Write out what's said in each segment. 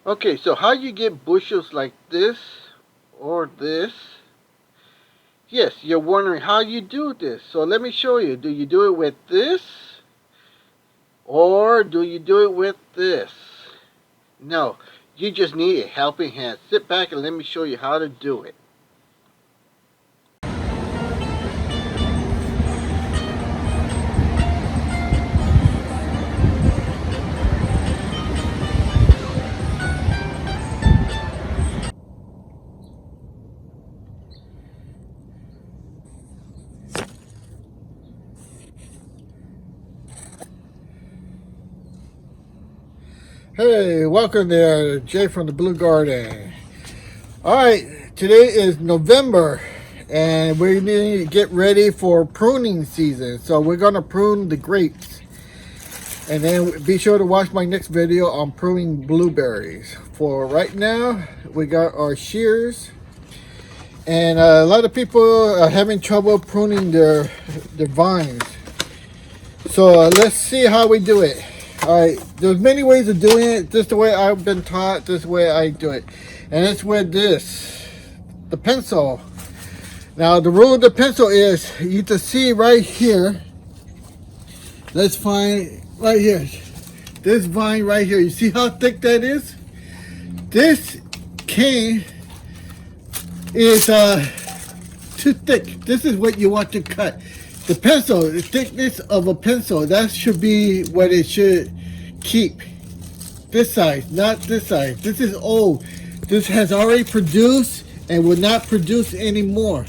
Okay, so how you get bushels like this or this? Yes, you're wondering how you do this. So let me show you. Do you do it with this or do you do it with this? No, you just need a helping hand. Sit back and let me show you how to do it. Hey, welcome there, Jay from the Blue Garden. All right, today is November, and we need to get ready for pruning season. So we're gonna prune the grapes, and then be sure to watch my next video on pruning blueberries. For right now, we got our shears, and a lot of people are having trouble pruning their vines. So let's see how we do it. All right, there's many ways of doing it. This is the way I've been taught. This is the way I do it, and it's with the pencil. Now the rule of the pencil is you can see right here. Let's find right here. This vine right here. You see how thick that is? This cane is too thick. This is what you want to cut. The pencil, the thickness of a pencil, that should be what it should keep. This size, not this size. This is old. This has already produced and will not produce anymore.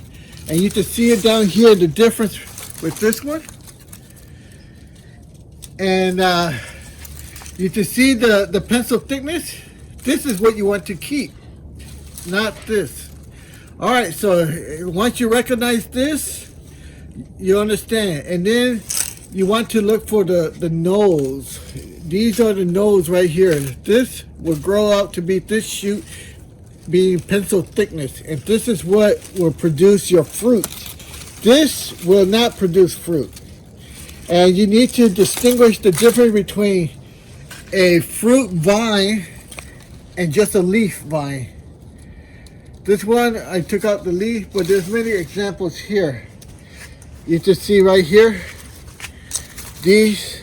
And you can see it down here, the difference with this one. And you can see the pencil thickness. This is what you want to keep, not this. All right, so once you recognize this, you understand. And then you want to look for the nose. These are the nose right here. This will grow out to be this shoot being pencil thickness. And this is what will produce your fruit. This will not produce fruit. And you need to distinguish the difference between a fruit vine and just a leaf vine. This one, I took out the leaf, but there's many examples here. You can see right here, this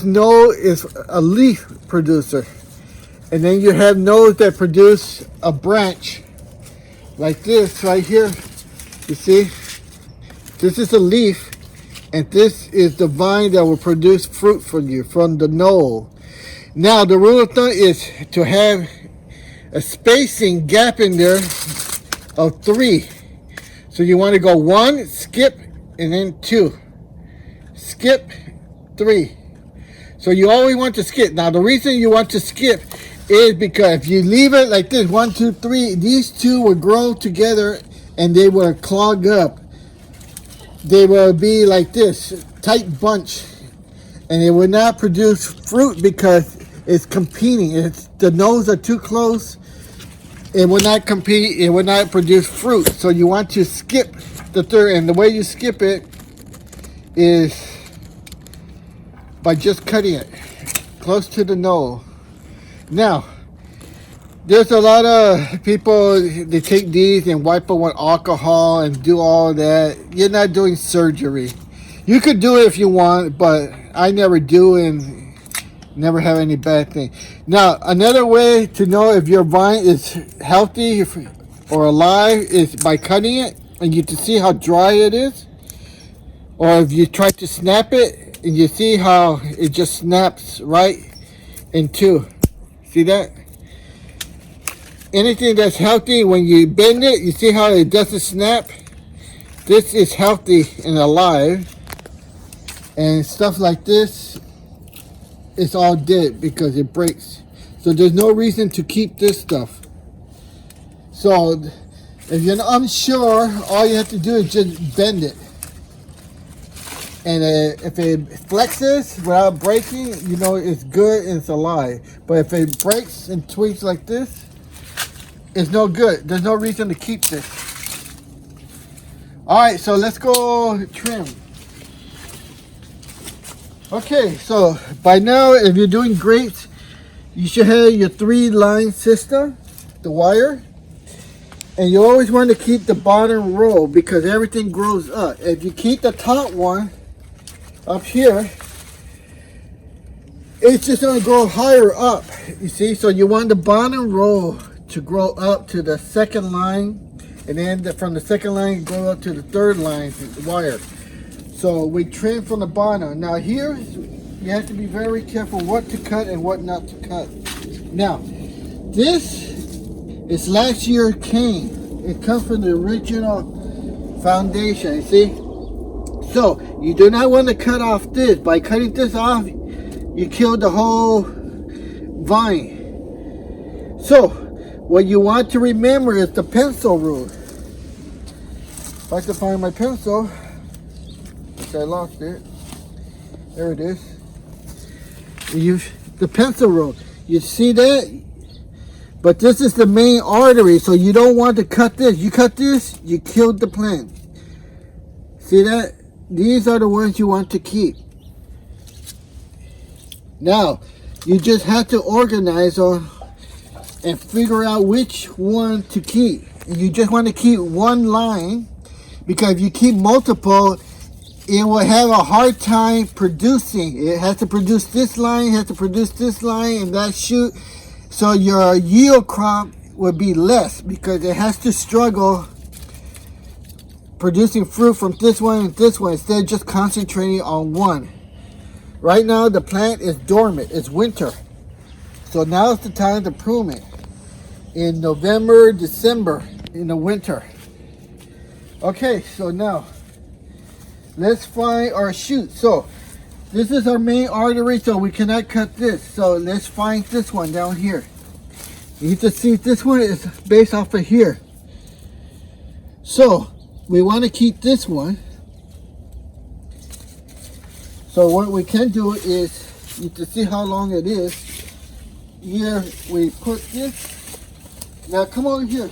node is a leaf producer. And then you have nodes that produce a branch, like this right here. You see, this is a leaf, and this is the vine that will produce fruit for you from the node. Now, the rule of thumb is to have a spacing gap in there of 3. So you want to go 1, skip, and then 2. Skip, 3. So you always want to skip. Now, the reason you want to skip is because if you leave it like this, 1, 2, 3, these two will grow together and they will clog up. They will be like this, tight bunch, and it will not produce fruit because it's competing. The nodes are too close. It will not compete. It will not produce fruit. So you want to skip the third, and the way you skip it is by just cutting it close to the node. Now, there's a lot of people, they take these and wipe them with alcohol and do all that. You're not doing surgery. You could do it if you want, but I never do and never have any bad thing. Now, another way to know if your vine is healthy or alive is by cutting it, and you can see how dry it is. Or if you try to snap it, and you see how it just snaps right in two. See that? Anything that's healthy, when you bend it, you see how it doesn't snap? This is healthy and alive. And stuff like this, it's all dead because it breaks. So there's no reason to keep this stuff. So if you're unsure, all you have to do is just bend it. And if it flexes without breaking, you know it's good and it's alive. But if it breaks and twigs like this, it's no good. There's no reason to keep this. All right, so let's go trim. Okay, so by now, if you're doing grapes, You should have your 3-line system, the wire. And you always want to keep the bottom row because everything grows up. If you keep the top one up here, it's just going to grow higher up. You see, so you want the bottom row to grow up to the 2nd line, and then from the 2nd line grow up to the 3rd line wire. So we trim from the bottom. Now here, you have to be very careful what to cut and what not to cut. Now, this is last year's cane. It comes from the original foundation, you see? So, you do not want to cut off this. By cutting this off, you kill the whole vine. So, what you want to remember is the pencil rule. If I can find my pencil, which I lost it. There it is. The pencil rule. You see that? But this is the main artery, so you don't want to cut this. You cut this, you killed the plant. See that? These are the ones you want to keep. Now, you just have to organize and figure out which one to keep. And you just want to keep one line, because if you keep multiple, it will have a hard time producing. It has to produce this line, it has to produce this line, and that shoot. So your yield crop will be less because it has to struggle producing fruit from this one and this one instead of just concentrating on one. Right now the plant is dormant, it's winter. So now is the time to prune it. In November, December, in the winter. Okay, so now let's find our shoot. So this is our main artery, so we cannot cut this. So let's find this one down here. You need to see this one is based off of here. So we want to keep this one. So what we can do is, you need to see how long it is. Here we put this. Now come over here.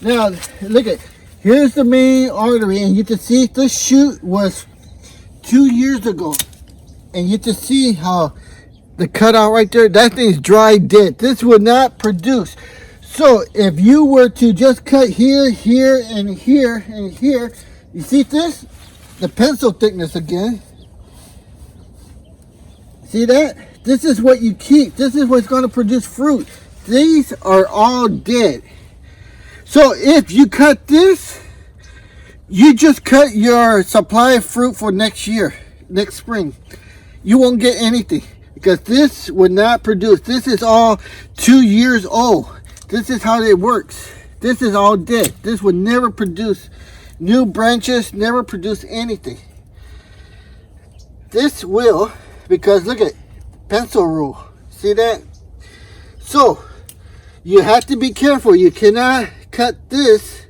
Now look at, here's the main artery, and you can see this shoot was 2 years ago, and you can see how the cutout right there, that thing's dry dead. This will not produce. So if you were to just cut here, here, and here, and here, you see this? The pencil thickness again. See that? This is what you keep. This is what's going to produce fruit. These are all dead. So if you cut this, you just cut your supply of fruit for next year, next spring. You won't get anything because this would not produce. This is all 2 years old. This is how it works. This is all dead. This would never produce new branches, never produce anything. This will, because look at pencil rule. See that? So you have to be careful. You cannot cut this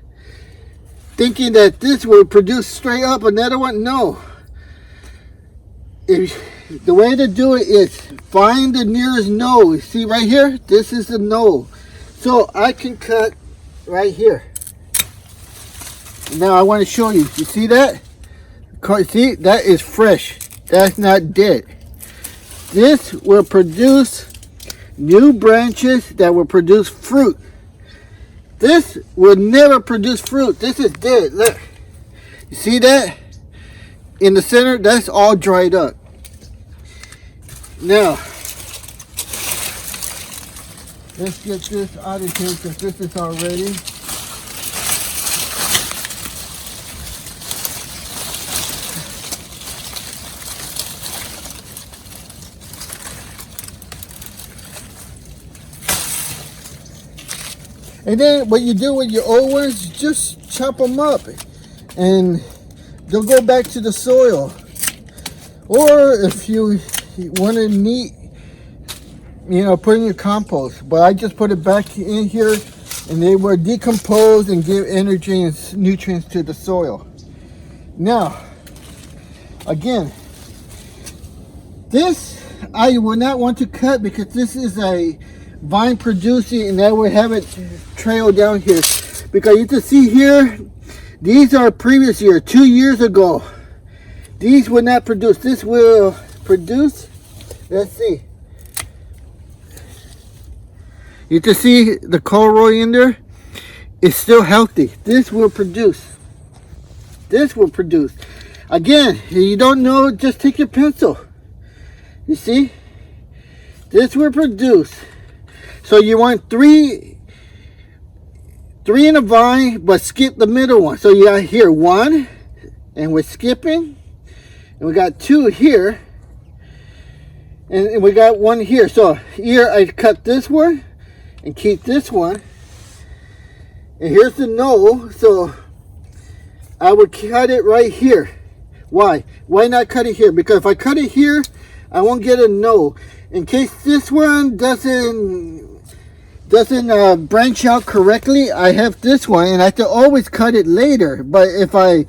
thinking that this will produce straight up another one. No. The way to do it is find the nearest node. See right here? This is the node. So I can cut right here. Now I want to show you. You see that? See, that is fresh. That's not dead. This will produce new branches that will produce fruit. This will never produce fruit. This is dead. Look. You see that? In the center, that's all dried up. Now, let's get this out of here because this is all ready. And then what you do with your old ones, just chop them up and they'll go back to the soil. Or if you want to neat, put in your compost. But I just put it back in here and they will decompose and give energy and nutrients to the soil. Now, again, this I would not want to cut because this is a vine producing, and I would have it trail down here because you can see here, these are previous year, 2 years ago. These will not produce. This will produce. Let's see. You can see the Colroy in there. It's still healthy. This will produce. This will produce. Again, if you don't know, just take your pencil. You see? This will produce. So you want three in a vine, but skip the middle one. So you got here 1, and we're skipping. And we got 2 here. And we got 1 here. So here I cut this one and keep this one. And here's the no. So I would cut it right here. Why? Why not cut it here? Because if I cut it here, I won't get a no. In case this one doesn't branch out correctly, I have this one, and I have to always cut it later. But if I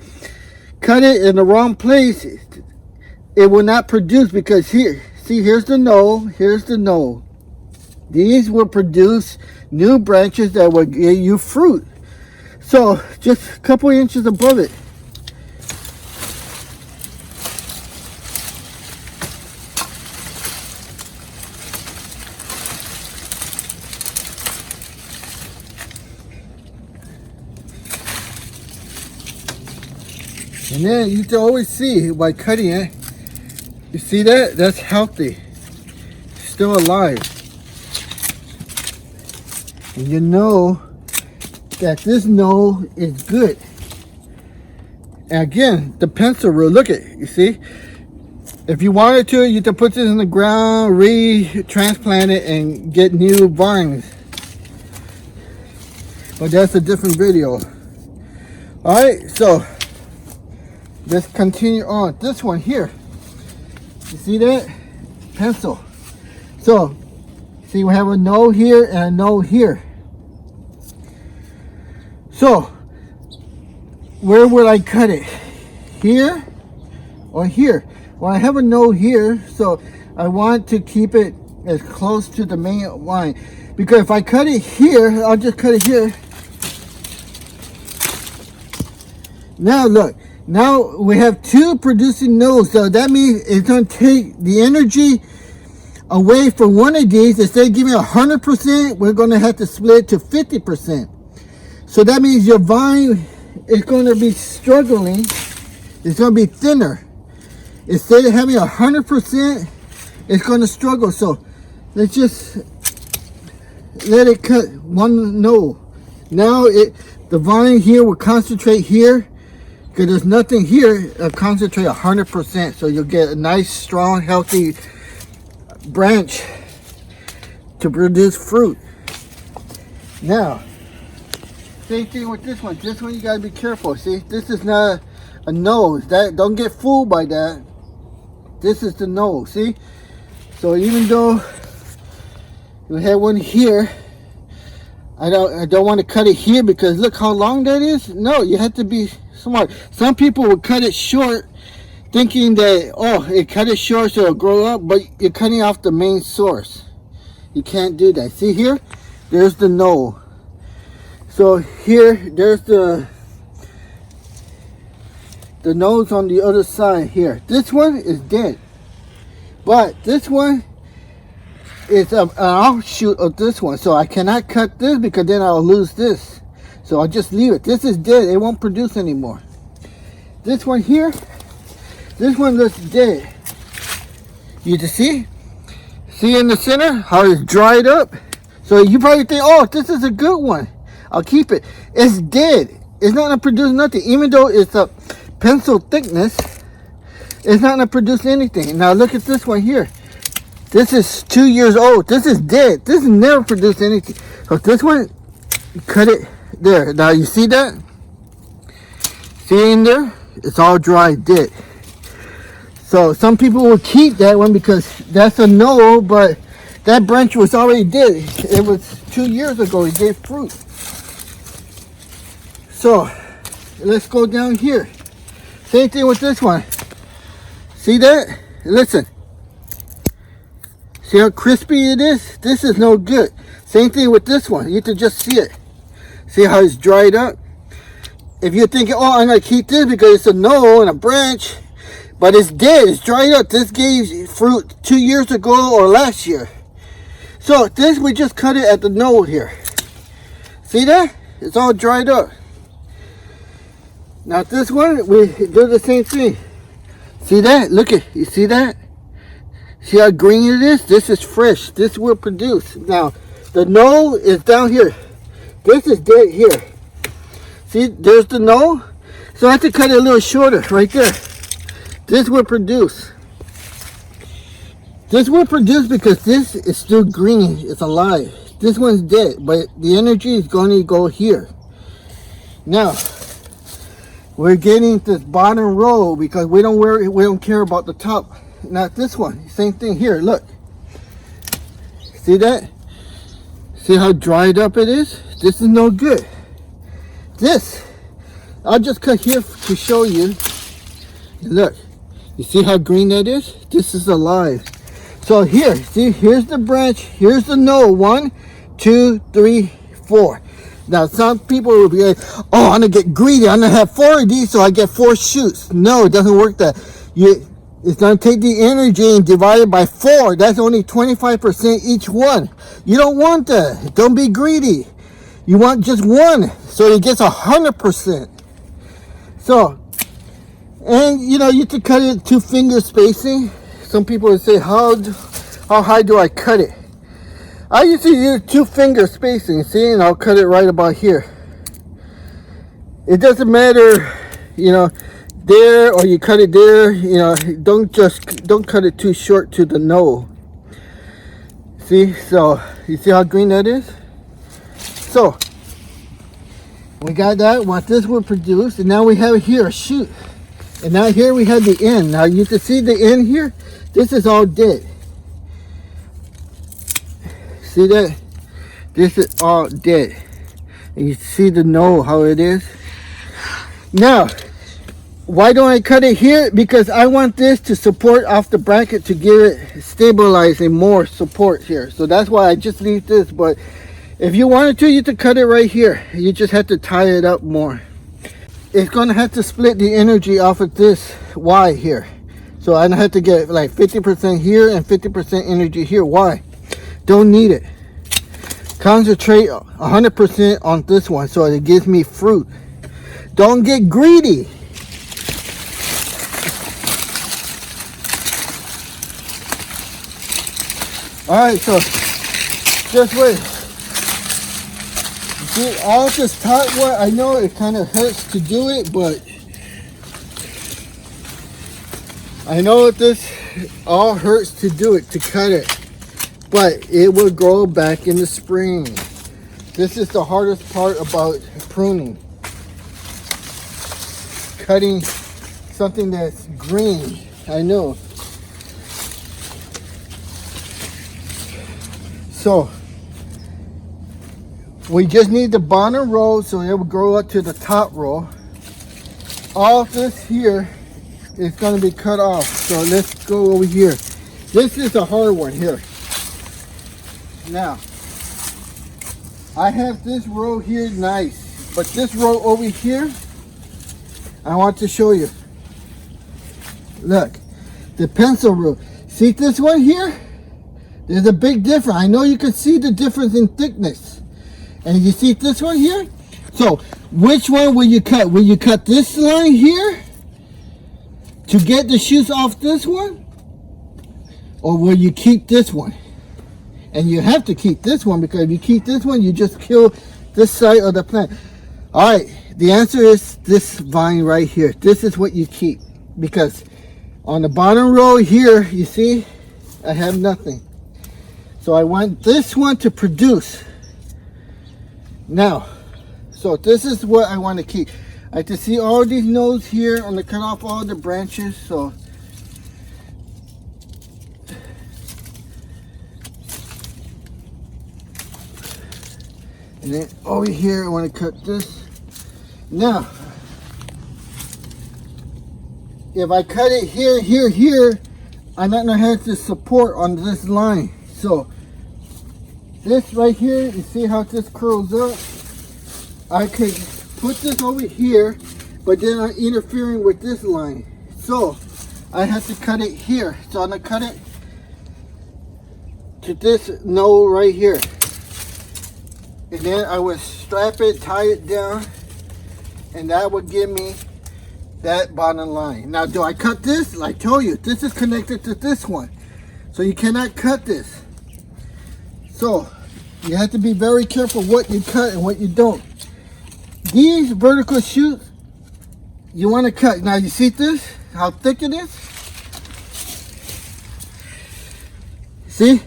cut it in the wrong place, it will not produce, because here, see, here's the no, here's the no. These will produce new branches that will give you fruit. So just a couple inches above it. And then you can always see by cutting it, you see that? That's healthy. Still alive. And you know that this no is good. And again, the pencil rule, look at it, you see? If you wanted to, you can put this in the ground, re-transplant it, and get new vines. But that's a different video. Alright, so let's continue on. This one here, you see that? Pencil. So, see, we have a no here and a no here. So, where would I cut it? Here or here? Well, I have a no here, so I want to keep it as close to the main line. Because if I cut it here, I'll just cut it here. Now look. Now we have 2 producing nodes, so that means it's going to take the energy away from one of these. Instead of giving 100%, we're going to have to split it to 50%. So that means your vine is going to be struggling. It's going to be thinner. Instead of having 100%, it's going to struggle. So let's just let it cut one node. Now the vine here will concentrate here. Because there's nothing here, concentrate 100%, so you'll get a nice, strong, healthy branch to produce fruit. Now, same thing with this one. This one you gotta be careful. See, this is not a nose. That, don't get fooled by that. This is the nose. See, so even though you have one here, I don't want to cut it here because look how long that is. No, you have to be smart. Some people will cut it short thinking that, oh, it cut it short so it'll grow up, but you're cutting off the main source. You can't do that. See here? There's the no. So here, there's the nose on the other side here. This one is dead. But this one is an offshoot of this one. So I cannot cut this because then I'll lose this. So I'll just leave it. This is dead. It won't produce anymore. This one here, this one looks dead. You can see? See in the center how it's dried up? So you probably think, oh, this is a good one. I'll keep it. It's dead. It's not going to produce nothing. Even though it's a pencil thickness, it's not going to produce anything. Now look at this one here. This is 2 years old. This is dead. This never produced anything. So this one, cut it. There, now you see that? See in there? It's all dry, dead. So some people will keep that one because that's a no, but that branch was already dead. It was 2 years ago, it gave fruit. So let's go down here. Same thing with this one. See that? Listen. See how crispy it is? This is no good. Same thing with this one. You can just see it. See how it's dried up? If you're thinking, oh, I'm going to keep this because it's a no and a branch, but it's dead. It's dried up. This gave fruit 2 years ago or last year. So this, we just cut it at the node here. See that? It's all dried up. Now this one, we do the same thing. See that? Look at, you see that? See how green it is? This is fresh. This will produce. Now, the node is down here. This is dead here. See, there's the node. So I have to cut it a little shorter right there. This will produce. This will produce because this is still green. It's alive. This one's dead, but the energy is going to go here. Now, we're getting this bottom row because we don't care about the top. Not this one. Same thing here. Look. See that? See how dried up it is? This is no good. This, I'll just cut here to show you. Look. You see how green that is? This is alive. So here, see, here's the branch. Here's the node. 1, 2, 3, 4. Now, some people will be like, oh, I'm going to get greedy. I'm going to have 4 of these so I get 4 shoots. No, it doesn't work that. It's going to take the energy and divide it by 4. That's only 25% each one. You don't want that. Don't be greedy. You want just one so it gets 100%. So, and you know, you can cut it 2 finger spacing. Some people would say, how high do I cut it? I usually use 2 finger spacing, see, and I'll cut it right about here. It doesn't matter, you know, there or you cut it there, you know, don't cut it too short to the node. See, so you see how green that is? So we got that, what this will produce, and now we have here a shoot. And now here we have the end. Now you can see the end here. This is all dead. See that? This is all dead. And you see the node, how it is. Now, why don't I cut it here? Because I want this to support off the bracket to give it stabilizing more support here. So that's why I just leave this. But if you wanted to, you could cut it right here. You just have to tie it up more. It's going to have to split the energy off of this Y here. So I have to get like 50% here and 50% energy here. Why? Don't need it. Concentrate 100% on this one so it gives me fruit. Don't get greedy. Alright, so just wait. See, all this top one, I know it kind of hurts to do it, but I know this all hurts to do it, to cut it, but it will grow back in the spring. This is the hardest part about pruning. Cutting something that's green, I know. So we just need the bottom row so it will grow up to the top row. All this here is going to be cut off. So let's go over here. This is the hard one here. Now, I have this row here nice, but this row over here, I want to show you. Look, the pencil row. See this one here? There's a big difference. I know you can see the difference in thickness. And you see this one here? So, which one will you cut? Will you cut this line here to get the shoots off this one? Or will you keep this one? And you have to keep this one because if you keep this one, you just kill this side of the plant. Alright, the answer is this vine right here. This is what you keep. Because on the bottom row here, you see, I have nothing. So I want this one to produce. Now, so this is what I want to keep. I have to see all these nodes here. I'm going to cut off all the branches. So and then over here I want to cut this. Now, if I cut it here, here, here, I'm not going to have to support on this line. So this right here, you see how this curls up? I could put this over here, but then I'm interfering with this line. So I have to cut it here. So I'm going to cut it to this node right here. And then I would strap it, tie it down, and that would give me that bottom line. Now, do I cut this? Like I told you, this is connected to this one. So you cannot cut this. So you have to be very careful what you cut and what you don't. These vertical shoots, you want to cut. Now you see this? How thick it is? See?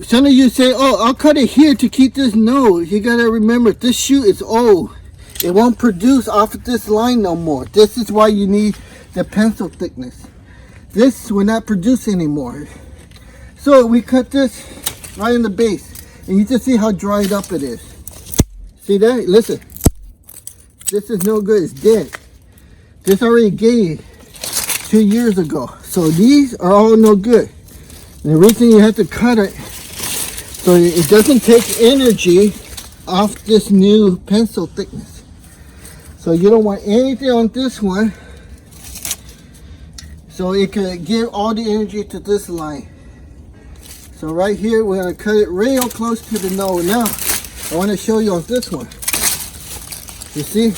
Some of you say, oh, I'll cut it here to keep this node. You got to remember, this shoot is old. It won't produce off of this line no more. This is why you need the pencil thickness. This will not produce anymore. So we cut this right in the base. And you can see how dried up it is. See that? Listen. This is no good. It's dead. This already gave 2 years ago. So these are all no good. And the reason you have to cut it so it doesn't take energy off this new pencil thickness. So you don't want anything on this one. So it can give all the energy to this line. So right here, we're going to cut it real close to the node. Now, I want to show you on this one. You see?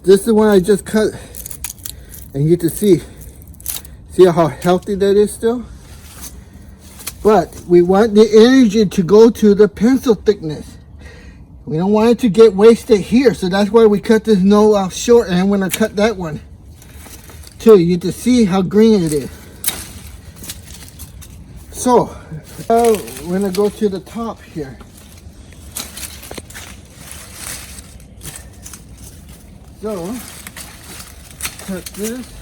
This is the one I just cut. And you can see how healthy that is still? But we want the energy to go to the pencil thickness. We don't want it to get wasted here. So that's why we cut this node off short. And I'm going to cut that one too. You can see how green it is. So, we're going to go to the top here. So, cut this.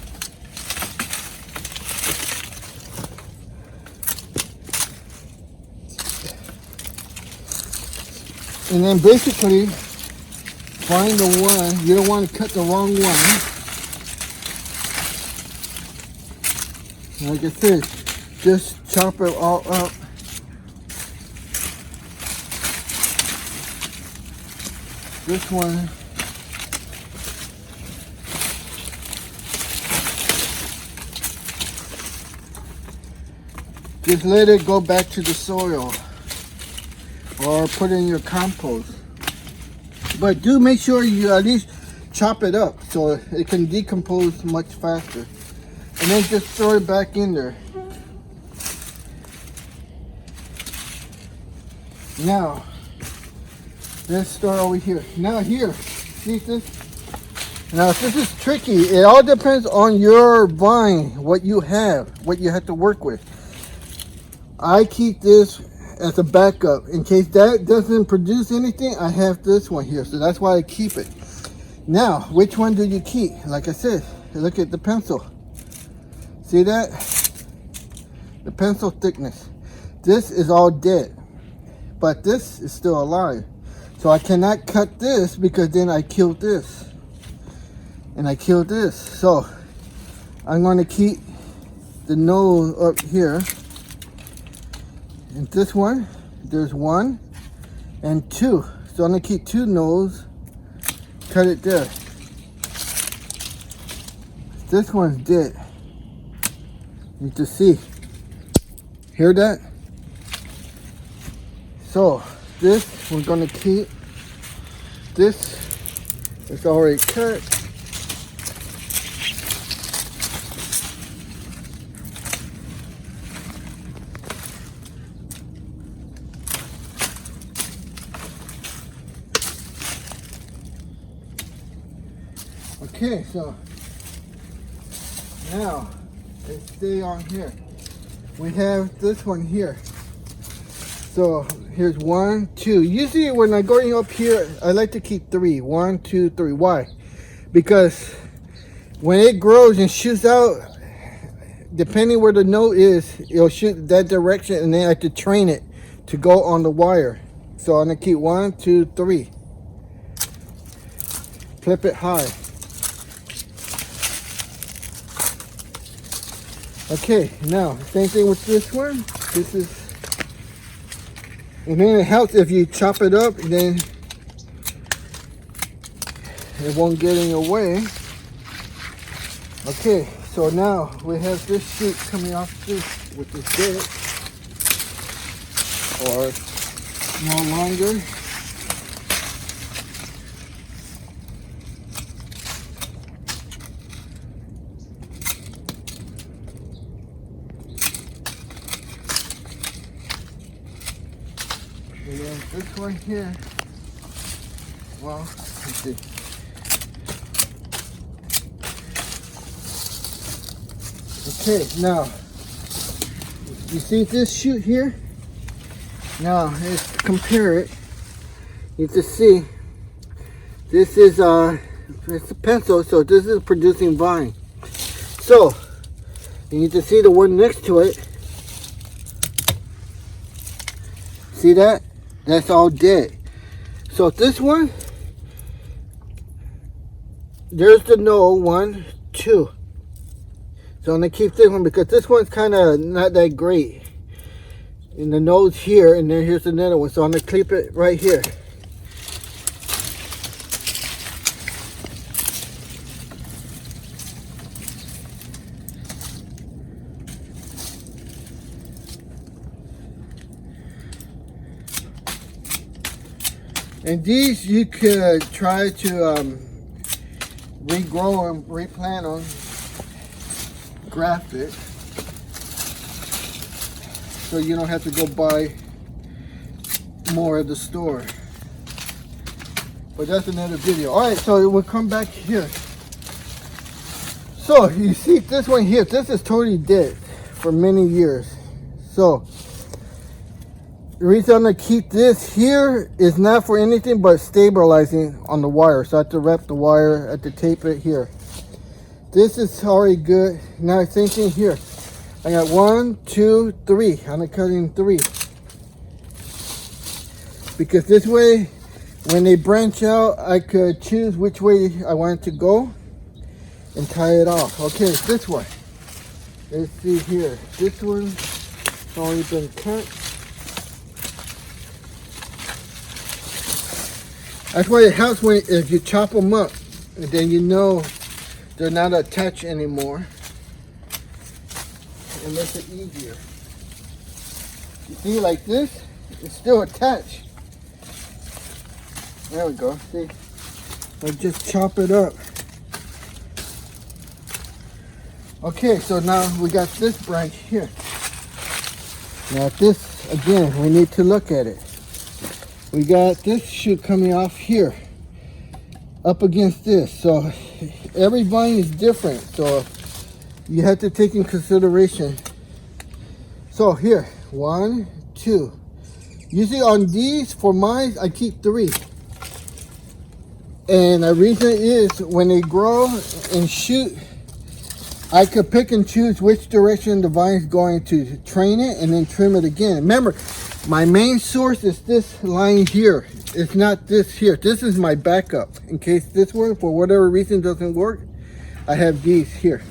And then basically, find the one. You don't want to cut the wrong one. Like I said, just chop it all up. This one. Just let it go back to the soil or put it in your compost. But do make sure you at least chop it up so it can decompose much faster. And then just throw it back in there. Now, let's start over here. Now here, see this? Now this is tricky. It all depends on your vine, what you have to work with. I keep this as a backup. In case that doesn't produce anything, I have this one here. So that's why I keep it. Now, which one do you keep? Like I said, look at the pencil. See that? The pencil thickness. This is all dead. But this is still alive. So I cannot cut this because then I killed this. And I killed this. So I'm going to keep the node up here. And this one, there's 1 and 2. So I'm going to keep 2 nodes. Cut it there. This one's dead. You can see. Hear that? So this we're gonna keep. This is already cut. Okay, so now let's stay on here. We have this one here. So here's 1, 2. Usually when I'm going up here, I like to keep 3. 1, 2, 3. Why? Because when it grows and shoots out, depending where the node is, it'll shoot that direction, and then I have to train it to go on the wire. So I'm gonna keep 1, 2, 3. Flip it high. Okay, now same thing with this one. This is. And then it helps if you chop it up, then it won't get in your way. Okay, So now we have this shoot coming off this, which is dead, or no longer. And then this one here, well, let's see. Okay, now, you see this shoot here? Now, let's compare it. You can see, this is it's a pencil, so this is producing vine. So, you need to see the one next to it. See that? That's all dead. So this one, there's the no, 1, 2. So I'm gonna keep this one because this one's kind of not that great. And the nose here, and then here's another one. So I'm gonna keep it right here. And these you could try to regrow and replant them, graft it, so you don't have to go buy more at the store. But that's another video. All right, so we'll come back here. So you see this one here, this is totally dead for many years. So the reason I'm gonna keep this here is not for anything but stabilizing on the wire. So I have to wrap the wire, I have to tape it here. This is already good. Now same thing here. I got 1, 2, 3. I'm gonna cut in 3. Because this way, when they branch out, I could choose which way I want it to go and tie it off. Okay, this one. Let's see here. This one's already been cut. That's why it helps when if you chop them up, and then you know they're not attached anymore. It makes it easier. You see, like this, it's still attached. There we go. See, I just chop it up. Okay, so now we got this branch here. Now this, again, we need to look at it. We got this shoot coming off here, up against this. So every vine is different. So you have to take in consideration. So here, 1, 2. Usually on these, for mine, I keep 3. And the reason is when they grow and shoot, I could pick and choose which direction the vine's going to train it and then trim it again. Remember, my main source is this line here. It's not this here. This is my backup. In case this one, for whatever reason, doesn't work, I have these here.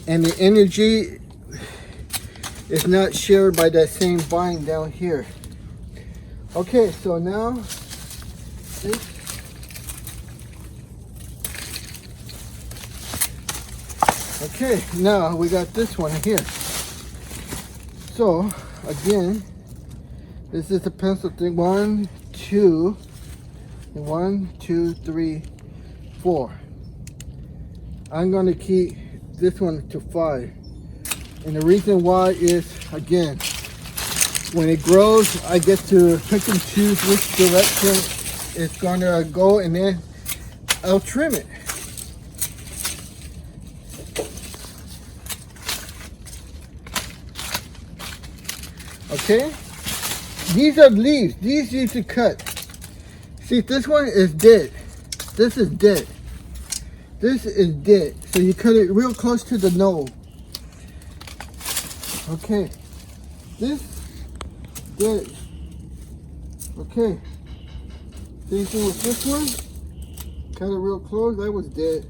And the energy is not shared by that same vine down here. Okay, so now this. Okay, now we got this one here. So again, this is the pencil thing. 1, 2, 1, 2, 3, 4. I'm going to keep this one to 5. And the reason why is, again, when it grows, I get to pick and choose which direction it's going to go, and then I'll trim it. Okay, these are leaves. These need to cut. See, this one is dead. This is dead. This is dead. So you cut it real close to the node. Okay, this dead. Okay, same thing with this one. Cut it real close. That was dead.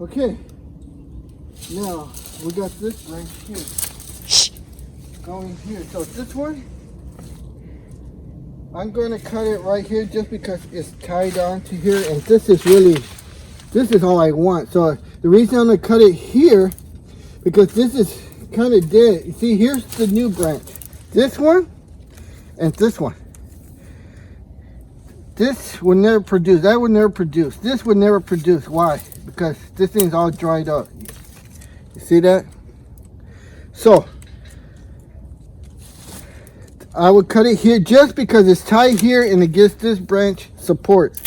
Okay, now we got this branch here. Going here. So this one, I'm going to cut it right here just because it's tied on to here, and this is really This is all I want. So the reason I'm gonna cut it here, because this is kind of dead. You see, here's the new branch. This one and this one. This would never produce. That would never produce. This would never produce. Why? Because this thing's all dried up. You see that? So I would cut it here just because it's tied here and it gives this branch support.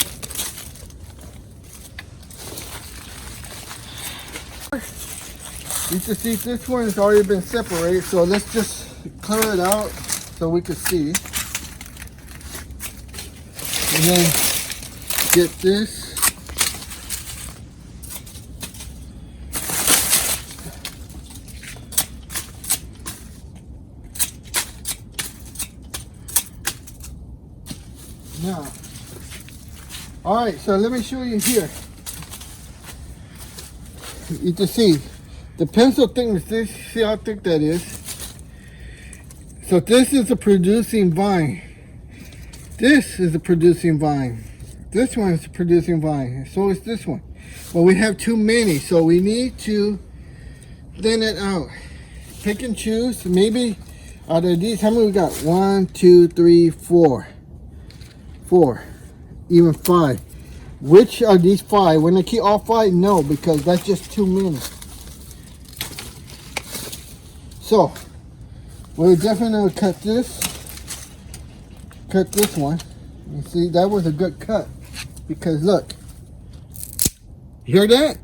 You can see this one has already been separated, so let's just clear it out so we can see. And then get this. Now, all right, so let me show you here. You can see the pencil thickness, this, see how thick that is? So this is a producing vine. This is a producing vine. This one is a producing vine. So is this one. Well, we have too many, so we need to thin it out. Pick and choose. Maybe out of these, how many we got? 1, 2, 3, 4. 4, even 5. Which are these 5? When I keep all 5, no, because that's just too many. So we're definitely gonna cut this one. You see, that was a good cut, because look, hear that?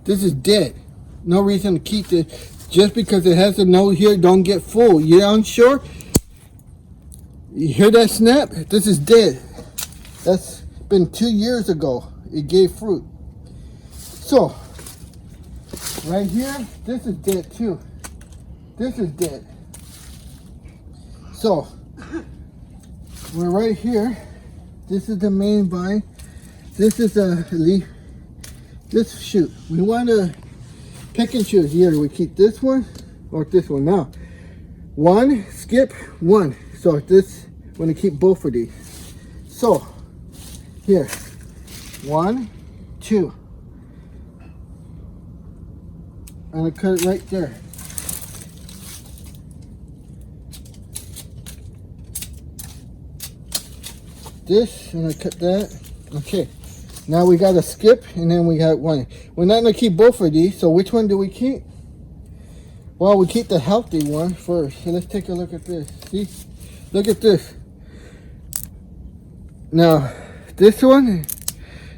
This is dead. No reason to keep this. Just because it has a nose here, don't get full. You're unsure? You hear that snap? This is dead. That's been 2 years ago. It gave fruit. So right here, this is dead too. This is dead. So we're right here. This is the main vine. This is a leaf. This shoot. We want to pick and choose. Here we keep this one or this one. Now, one, skip one. So this, we're going to keep both of these. So here, 1, 2. I'm going to cut it right there. This, I'm going to cut that. Okay. Now we got to skip, and then we got one. We're not going to keep both of these, so which one do we keep? Well, we keep the healthy one first. So let's take a look at this. See? Look at this. Now, this one,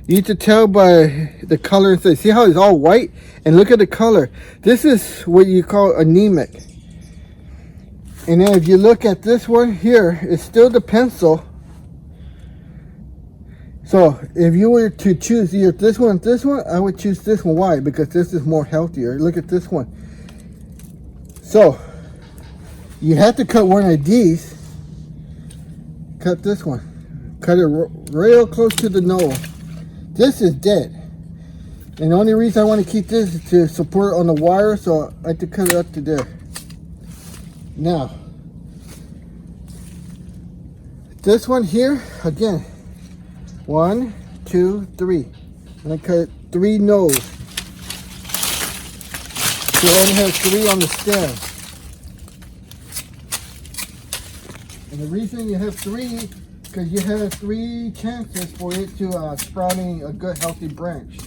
you can tell by the color and say, see how it's all white? And look at the color. This is what you call anemic. And then if you look at this one here, it's still the pencil. So if you were to choose either this one or this one, I would choose this one. Why? Because this is more healthier. Look at this one. So you have to cut one of these. Cut this one. Cut it real close to the nose. This is dead. And the only reason I want to keep this is to support on the wire, so I have to cut it up to there. Now, this one here, again, 1, 2, 3. I'm going to cut 3 nose. So it only has 3 on the stem. And the reason you have 3, because you have 3 chances for it to sprouting a good healthy branch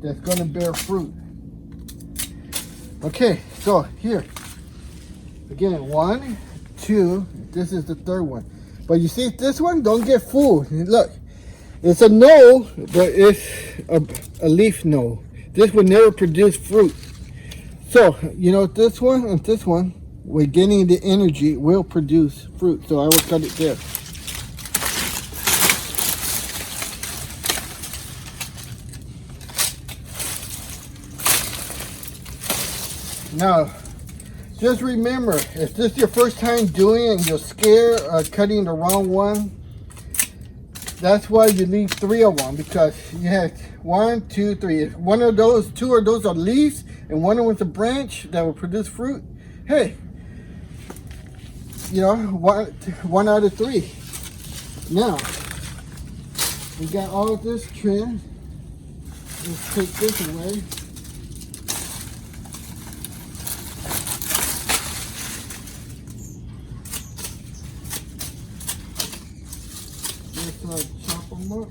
that's going to bear fruit. Okay, so here again, 1, 2. This is the third one, but you see this one don't get full. Look, it's a no, but it's a leaf no. This would never produce fruit. So you know, this one and this one, we're getting the energy, will produce fruit. So I will cut it there. Now, just remember, if this is your first time doing it and you're scared of cutting the wrong one, that's why you leave 3 of them, because you have 1, 2, 3. If one of those, 2 of those are leaves and one of them is a branch that will produce fruit, hey, you know, one out of 3. Now, we got all of this trimmed. Let's take this away. Let's chop them up.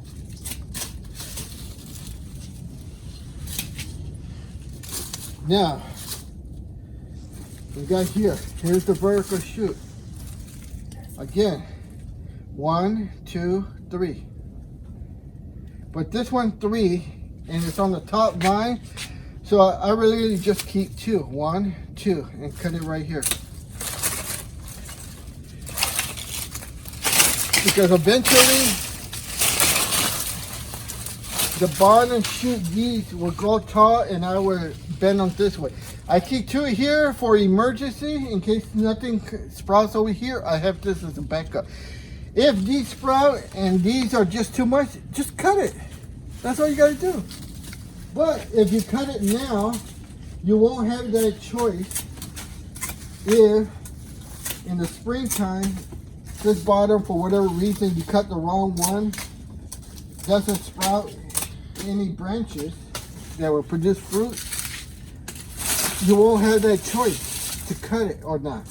Now, we got here's the vertical shoot. Again, 1, 2, 3. But this one 3, and it's on the top vine. So I really just keep 2. 1, 2, and cut it right here. Because eventually, the bottom shoot these will grow tall, and I will bend them this way. I keep 2 here for emergency in case nothing sprouts over here. I have this as a backup. If these sprout and these are just too much, just cut it. That's all you gotta do. But if you cut it now, you won't have that choice if in the springtime, this bottom, for whatever reason, you cut the wrong one, doesn't sprout any branches that will produce fruit, you won't have that choice to cut it or not.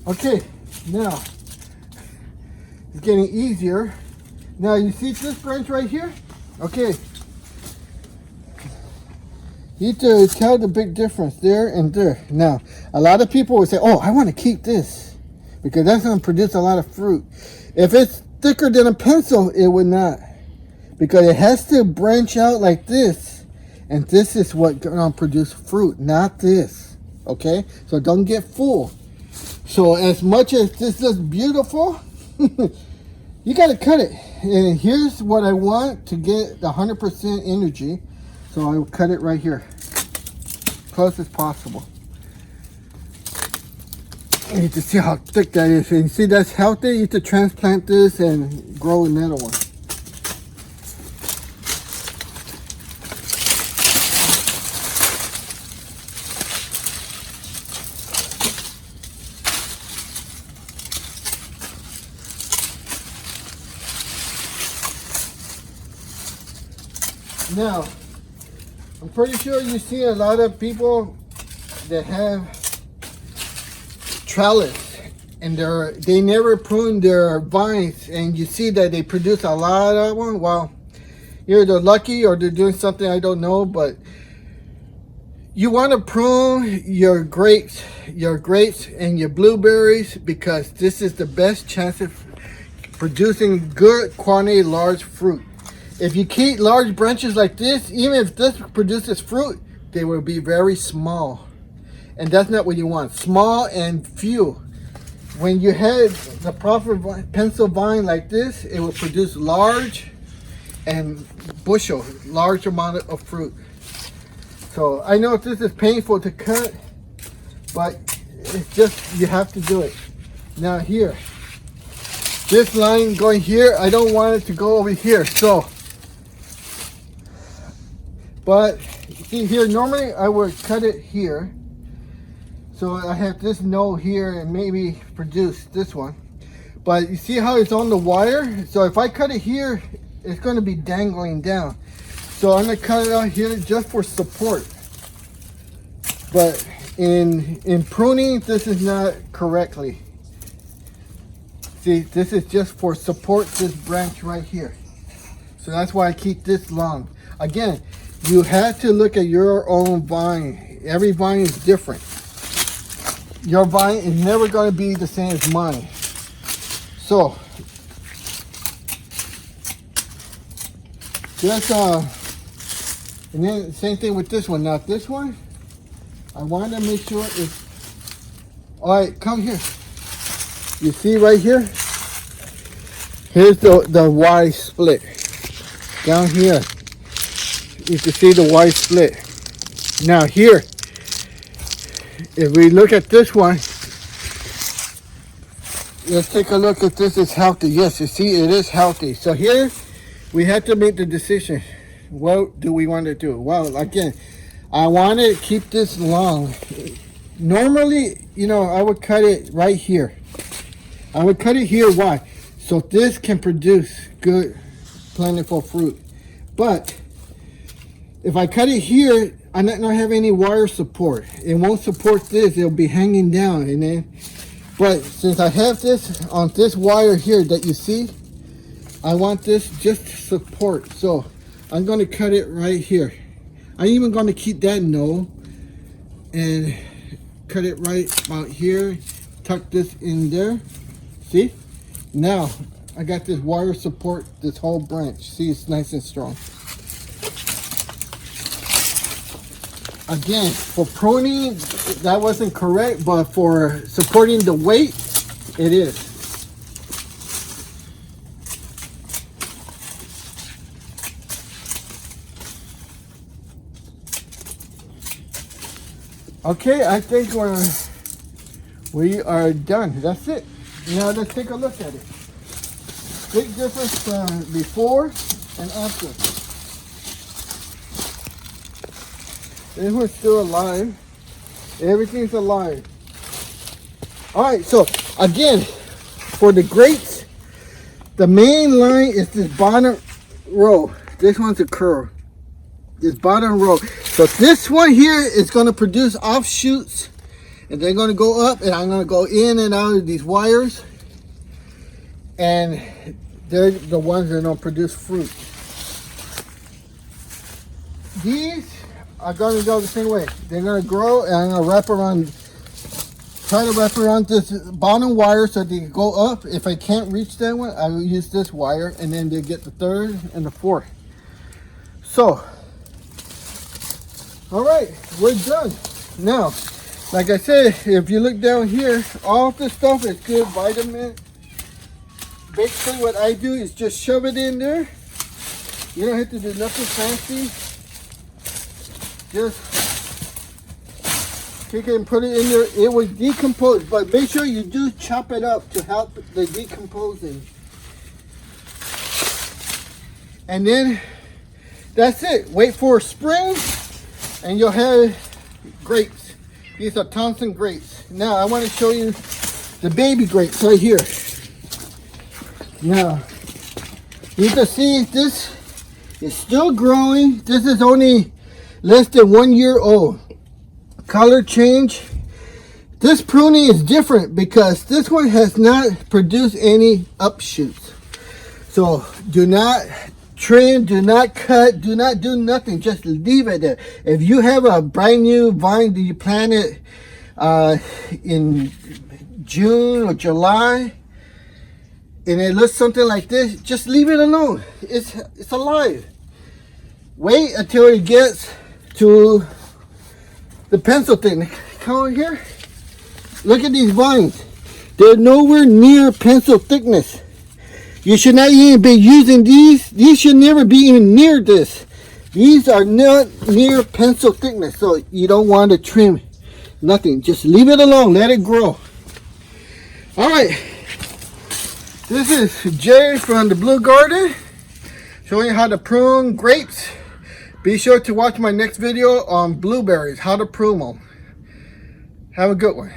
Okay, now it's getting easier. Now you see this branch right here? Okay, you need to tell the big difference there and there. Now, a lot of people will say, oh, I want to keep this because that's going to produce a lot of fruit. If it's thicker than a pencil, it would not, because it has to branch out like this, and this is what going to produce fruit, not this. Okay, so don't get fooled. So as much as this looks beautiful, you got to cut it. And here's what I want to get the 100% energy. So I will cut it right here, close as possible. You need to see how thick that is. And see, that's healthy. You need to transplant this and grow another one. Now, I'm pretty sure you see a lot of people that have trellis and they never prune their vines, and you see that they produce a lot of them. Well, either they're lucky or they're doing something I don't know, but you want to prune your grapes and your blueberries, because this is the best chance of producing good quantity large fruit. If you keep large branches like this, even if this produces fruit, they will be very small. And that's not what you want. Small and few. When you have the proper pencil vine like this, it will produce large and bushel, large amount of fruit. So I know this is painful to cut, but it's just, you have to do it. Now here, this line going here, I don't want it to go over here. So, but see here, normally I would cut it here. So I have this node here and maybe produce this one. But you see how it's on the wire? So if I cut it here, it's going to be dangling down. So I'm going to cut it out here just for support. But in pruning, this is not correctly. See, this is just for support this branch right here. So that's why I keep this long. Again, you have to look at your own vine. Every vine is different. Your vine is never going to be the same as mine. So, just and then same thing with this one. Now this one, I want to make sure it's, all right, come here. You see right here? Here's the Y split. Down here, you can see the Y split. Now here, if we look at this one, let's take a look if this is healthy. Yes, you see it is healthy. So here, we have to make the decision. What do we want to do? Well, again, I want to keep this long. Normally, you know, I would cut it right here. I would cut it here. Why? So this can produce good, plentiful fruit. But if I cut it here, I'm not gonna have any wire support. It won't support this, it'll be hanging down. And then, but since I have this on this wire here that you see, I want this just to support. So I'm gonna cut it right here. I'm even gonna keep that no and cut it right about here. Tuck this in there. See? Now I got this wire support this whole branch. See, it's nice and strong. Again, for pruning, that wasn't correct, but for supporting the weight, it is. Okay, I think we are done. That's it. Now let's take a look at it. Big difference before and after. This one's still alive. Everything's alive. Alright, so again, for the grapes, the main line is this bottom row. This one's a curve. This bottom row. So this one here is going to produce offshoots. And they're going to go up. And I'm going to go in and out of these wires. And they're the ones that are going to produce fruit. These are going to go the same way. They're going to grow, and I'm going to wrap around, try to wrap around this bottom wire so they can go up. If I can't reach that one, I will use this wire, and then they get the third and the fourth. So, all right, we're done. Now, like I said, if you look down here, all this stuff is good vitamin. Basically, what I do is just shove it in there. You don't have to do nothing fancy. Just take it and put it in there. It will decompose, but make sure you do chop it up to help the decomposing. And then that's it. Wait for spring and you'll have grapes. These are Thompson grapes. Now I want to show you the baby grapes right here. Now you can see this is still growing. This is only less than 1 year old. Color change. This pruning is different because this one has not produced any upshoots. So do not trim, do not cut, do not do nothing. Just leave it there. If you have a brand new vine that you planted in June or July and it looks something like this, just leave it alone. It's alive. Wait until it gets to the pencil thing. Come over here. Look at these vines. They're nowhere near pencil thickness. You should not even be using these. These should never be even near this. These are not near pencil thickness, so you don't want to trim nothing. Just leave it alone. Let it grow. All right. This is Jay from the Blue Garden, showing you how to prune grapes. Be sure to watch my next video on blueberries, how to prune them. Have a good one.